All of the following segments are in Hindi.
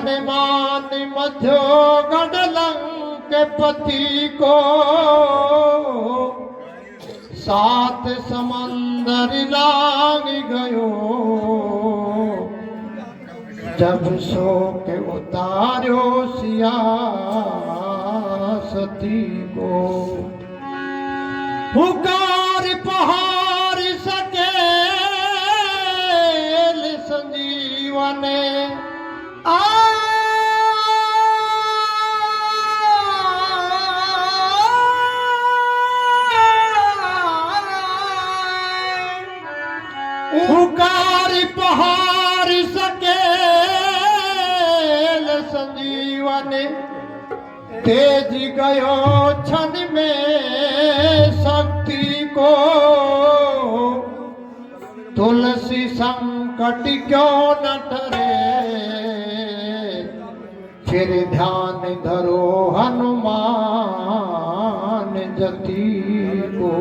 हनुमान मध्यो गढ़लंक पति को सात समंदर लाग गयो जब शोक उतारो सिया सती को पुकार पहाड़ सकेल संजीवन पुकार पहाड़ सकेल संजीवन तेज गयो क्षण में शक्ति को तुलसी संकट क्यों न टरे फिर ध्यान धरो हनुमान जति को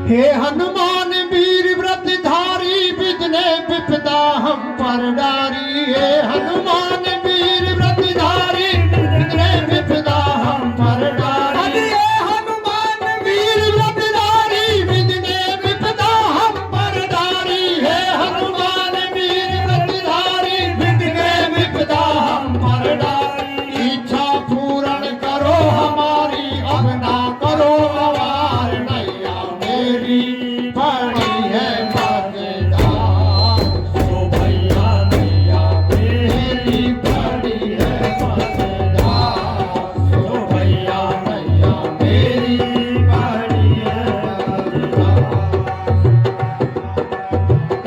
हे हनुमान वीर व्रत धारी विघ्ने विपदा हम पर डारी हे हनुमान वीर व्रत धारी विघ्ने विपदा हम पर डारी हे हनुमान वीर व्रत धारी विघ्ने विपदा हम पर डारी हे हनुमान वीर व्रत धारी विघ्ने विपदा हम पर डारी इच्छा पूर्ण करो हमारी अब ना करो अवार नैया मेरी पड़ी है मजेदार सो भैया नैया मेरी पड़ी है मजेदार सो भैया नैया मेरी पड़ी है मजेदार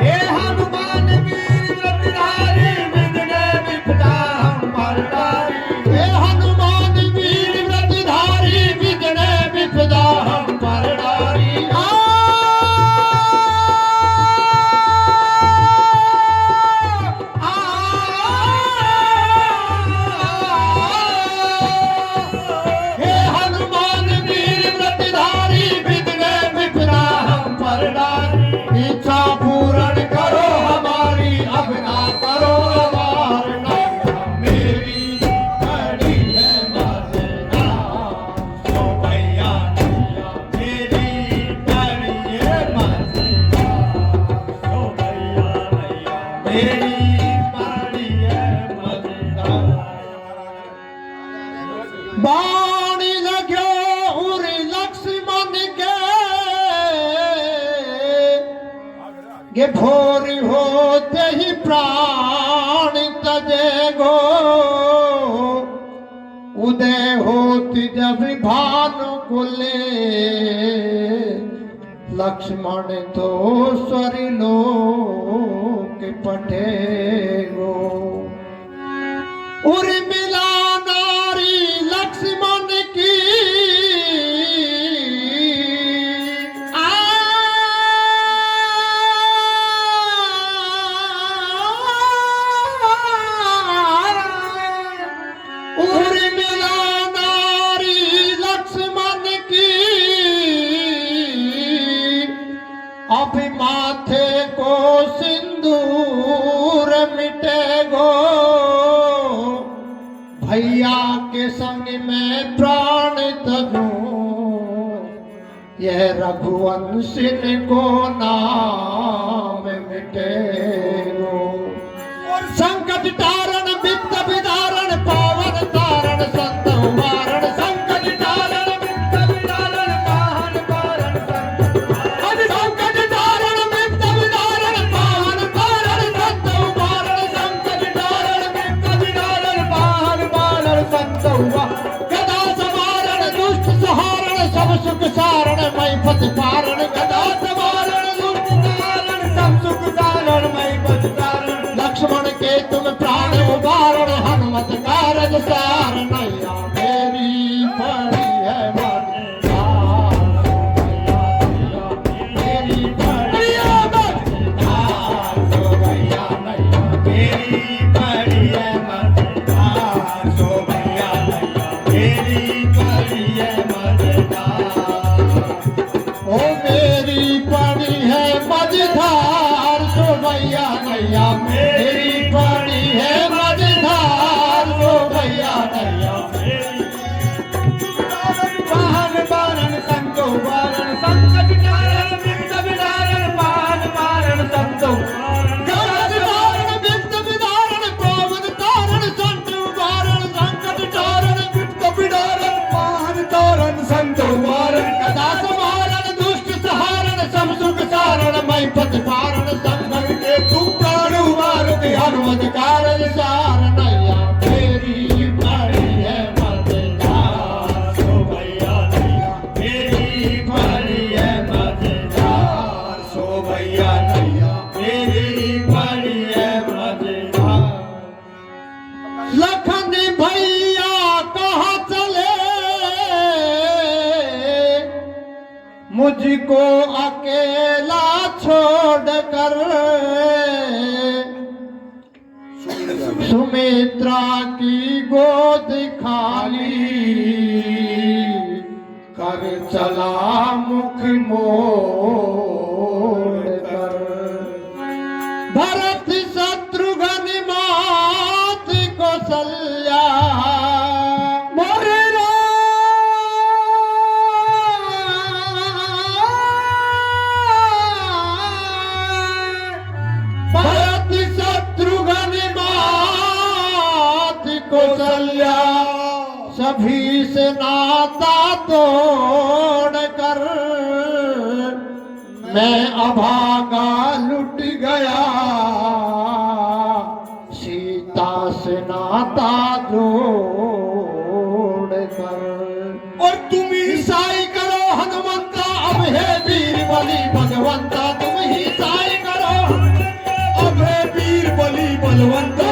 हे हनुमान वीर व्रतधारी विघ्ने विपदा हम पर डारी हे हनुमान वीर व्रतधारी विघ्ने विपदा हम पर डारी हे हनुमान वीर व्रतधारी विघ्ने विपदा हम पर डारी इच्छा पूर्ण करो हमारी अब ना करो अवार नैया मेरी पड़ी है मजेदार सो भैया नैया मेरी पड़ी है मजेदार सो भैया नैया मेरी पड़ी है मजेदार बाणी लग्यो उरी लक्ष्मण के भोर होते ही प्राण तजे गो उदय होती जब भानु कुले लक्ष्मण तो स्वर्ग लोक पठे गो उर्मिला नारी लक्ष्मण की उर्मिला नारी लक्ष्मण की अभी माथे को सिंदूर मिटे गो भैया के संग में प्राण तजूं यह रघुवंशिन को नाम मिटे गो और संकट तारण वित्त विदारण पावन तारण संत उबारण संकट तारण वित्त विदारण पावन तारण संकट तारण वित्त विदारण पावन तारण संत उबारण संकट तारण वित्त विदारण पावन तारण संत उबारण गदा सवारण दुष्ट सहारण सब सुख सारण मैं पथ पारण गदा सवारण दुष्ट सहारण सब सुख सारण मैं पथ पारण लक्ष्मण के तुम प्राण उबारण हनुमत कारज सार नैया मेरी है मजेदार। ओ मेरी पड़ी है मझधार सो भैया नैया मेरी पड़ी है मझधार सो भैया नैया वाहन वारण संतो वारण संकट नारण विघ्न विदारण वाहन वारण संतो गरज वारण विघ्न विदारण पावन तारण संत वारण संकट तारण विघ्न विदारण वाहन तारण संतो वारण कदा समारण दुष्ट सहारण सब सुख सारण मैं पथ पारण संकट के तू प्राण वार हनुमत कारण सार नैया मेरी पड़ी है मझधार सो भैया नैया मेरी पड़ी है मजेदार। सो भैया नैया मेरी पड़ी है मजेदार। लखन भैया कहाँ चले मुझको अकेला छोड़कर सुमित्रा की गोद खाली कर चला मुख मोड़ कर भरत शत्रुघ्न मात कौशल्या मोरे भरत शत्रुघ्न मात कौशल्या सभी से नाता तोड़ कर मैं अभागा लुट गया सीता से नाता जोड़ कर और तुम ईसाई करो हनुमंता अब है वीर बलि भगवंता तुम ही ईसाई करो अब है वीर बलि बलवंता।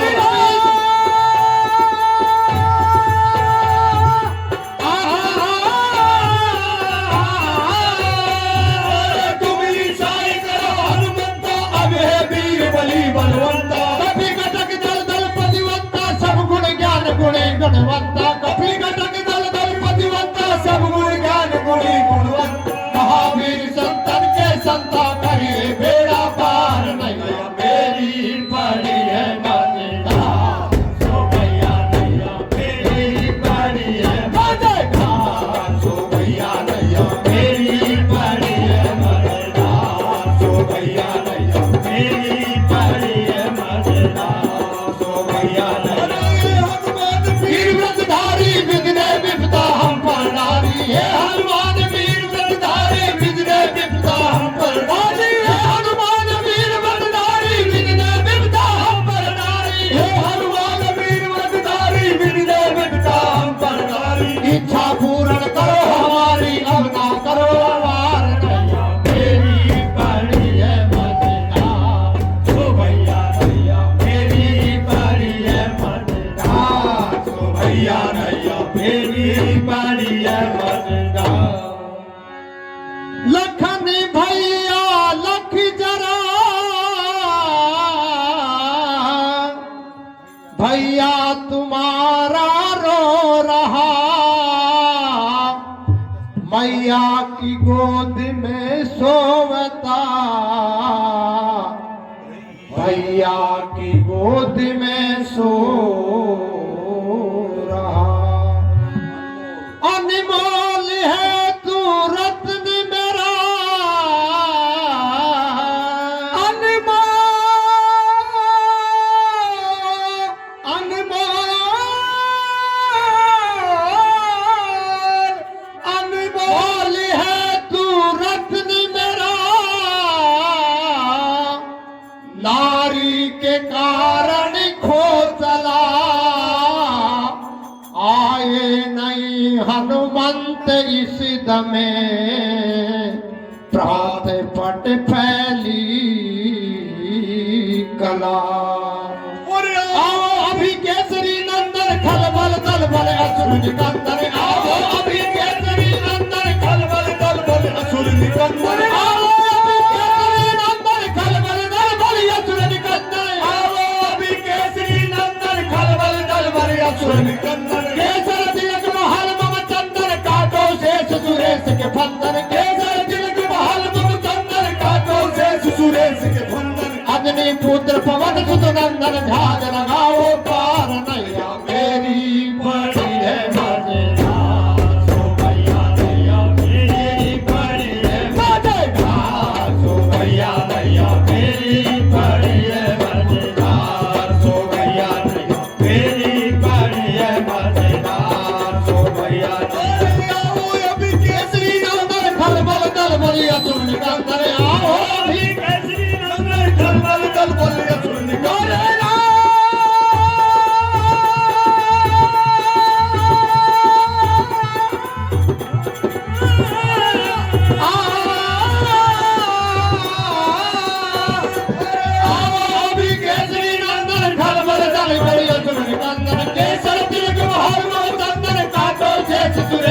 तुम ईसाई करो हनुमंता अब है वीर बलि बलवंता। कभी घटक दल दल पतिवंता सब गुण ज्ञान गुणे गुणवंता कभी घटक दल दल पतिवंता सब गुण ज्ञान गुणी गुणवंत महावीर संतन के संता करिए बेड़ा पार नैया मेरी पड़ी है मझधार सो भैया नैया मेरी पड़ी है मझधार सो भैया नैया मेरी पड़ी है मजेदार। सो भैया नैया मेरी पड़ी है मजेदार। सो भैया नैया हनुमान वीर व्रतधारी विघ्ने विपदा हम पर नारी है हनुमान वीर व्रतधारी विघ्ने विपदा हम पर नारी है हनुमान वीर व्रतधारी विघ्ने विपदा हम पर नारी हे हनुमान वीर व्रतधारी विघ्ने विघ्ता हम पर नारी। इच्छा पूर्ण करो हमारी अब ना करो वार नैया मेरी पड़ी है मझधार सो भैया नैया मेरी पड़ी है मजेदार। सो भैया नैया मेरी पड़ी है मजेदार। लखन भैया लख जरा भैया तुम्हारा रो रहा मैया की गोद में सोवता भैया की गोद में सो रहा अनमोल है तू रत्न मेरा अनमोल है तू रत्न मेरा नारी के कारण खो चला आए नहीं हनुमंत इस दमे प्रात पट फैली कला आओ अभी केसरी नंदन खलबल दलबल असुर निकंदन आओ अभी केसरी नंदन खलबल दलबल असुर निकंदन आओ अभी केसरी नंदन खलबल दलबल असुर निकंदन आओ अभी केसरी नंदन खलबल दलबल असुर निकंदन केसर तिलक महल मम चंदन काटो असुर निकंदन आओ अभी केसरी नंदन खलबल खलबल असुर निकंदन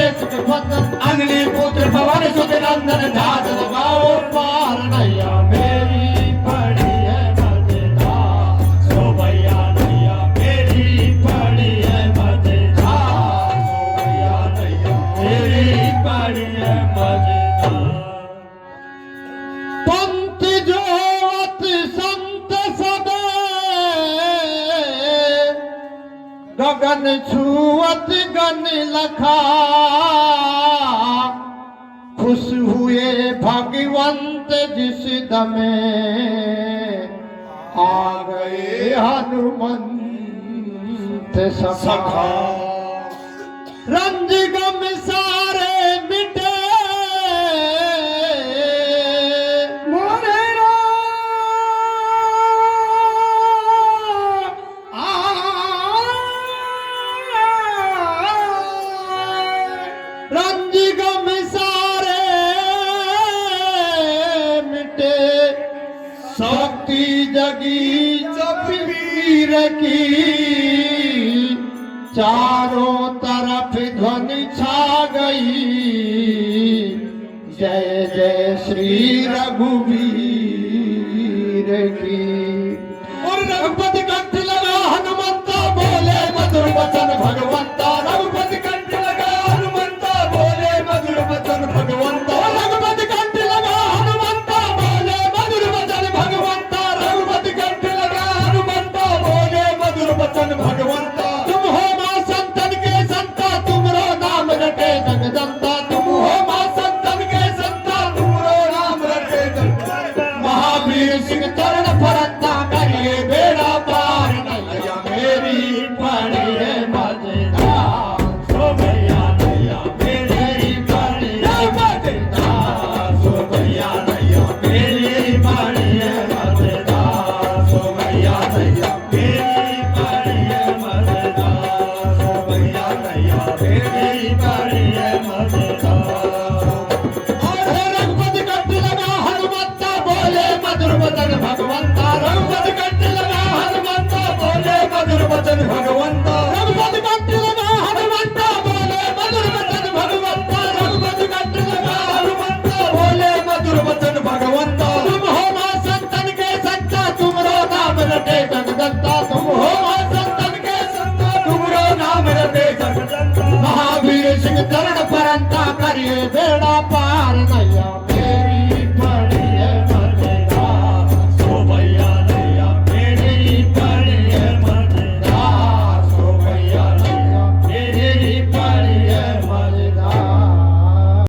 अग्नि पुत्र पवन सुत नंदन ध्यान लगाओ पार नैया मेरी पड़ी है मजेदार सो भैया नैया मेरी पड़ी है मजेदार सो भैया नैया मेरी पड़ी है मजेदार पंत जोत संत सबे गगन छुअत गन लखा खुश हुए भगवंत जिस दमे आ गए हनुमंत सखा रंज गम सारे मिटे मोरे रंज गम सारे मिटे शक्ति जगी जपीर की चारों तरफ ध्वनि छा गई जय जय श्री रघुवीर की और रघुपति कंठ लगा हनुमंता बोले मधुर वचन भगवंता रघुपति कंठ लगा हनुमंता बोले मधुर वचन भगवंता रघुपति कंठ लगा हनुमंता बोले मधुर वचन भगवंता रघुपति कंठ लगा हनुमंता बोले मधुर वचन भगवंता तुम हो मां संतन के संता तुमरो नाम रटे जगदंता तुम हो मां संतन के संता तुमरो नाम रटे जगदंता महावीर सिंह चरण फरंता करिए बेड़ा पार नैया मेरी पड़ी है मजेदार सो भैया नैया मेरी पड़ी है मजेदार सो भैया नैया मेरी पड़ी है मजेदार सो भैया नैया मेरी पड़ी है मजेदार सो भैया नैया मेरी पड़ी है मजेदार और रघुपति कंठ लगा हनुमंता बोले मधुर वचन भगवंता रघुपति कंठ लगा हनुमंता बोले मधुर वचन भगवंता रघुपति कंठ लगा हनुमंता बोले मधुर वचन भगवंता रघुपति कंठ लगा हनुमंता बोले मधुर वचन भगवंता तुम हो मां संतन के संता तुमरो नाम रटे जगदंता तुम हो मां संतन के संता तुमरो नाम रटे जगदंता महावीर सिंह चरण फरंता करिए बेड़ा पार नहीं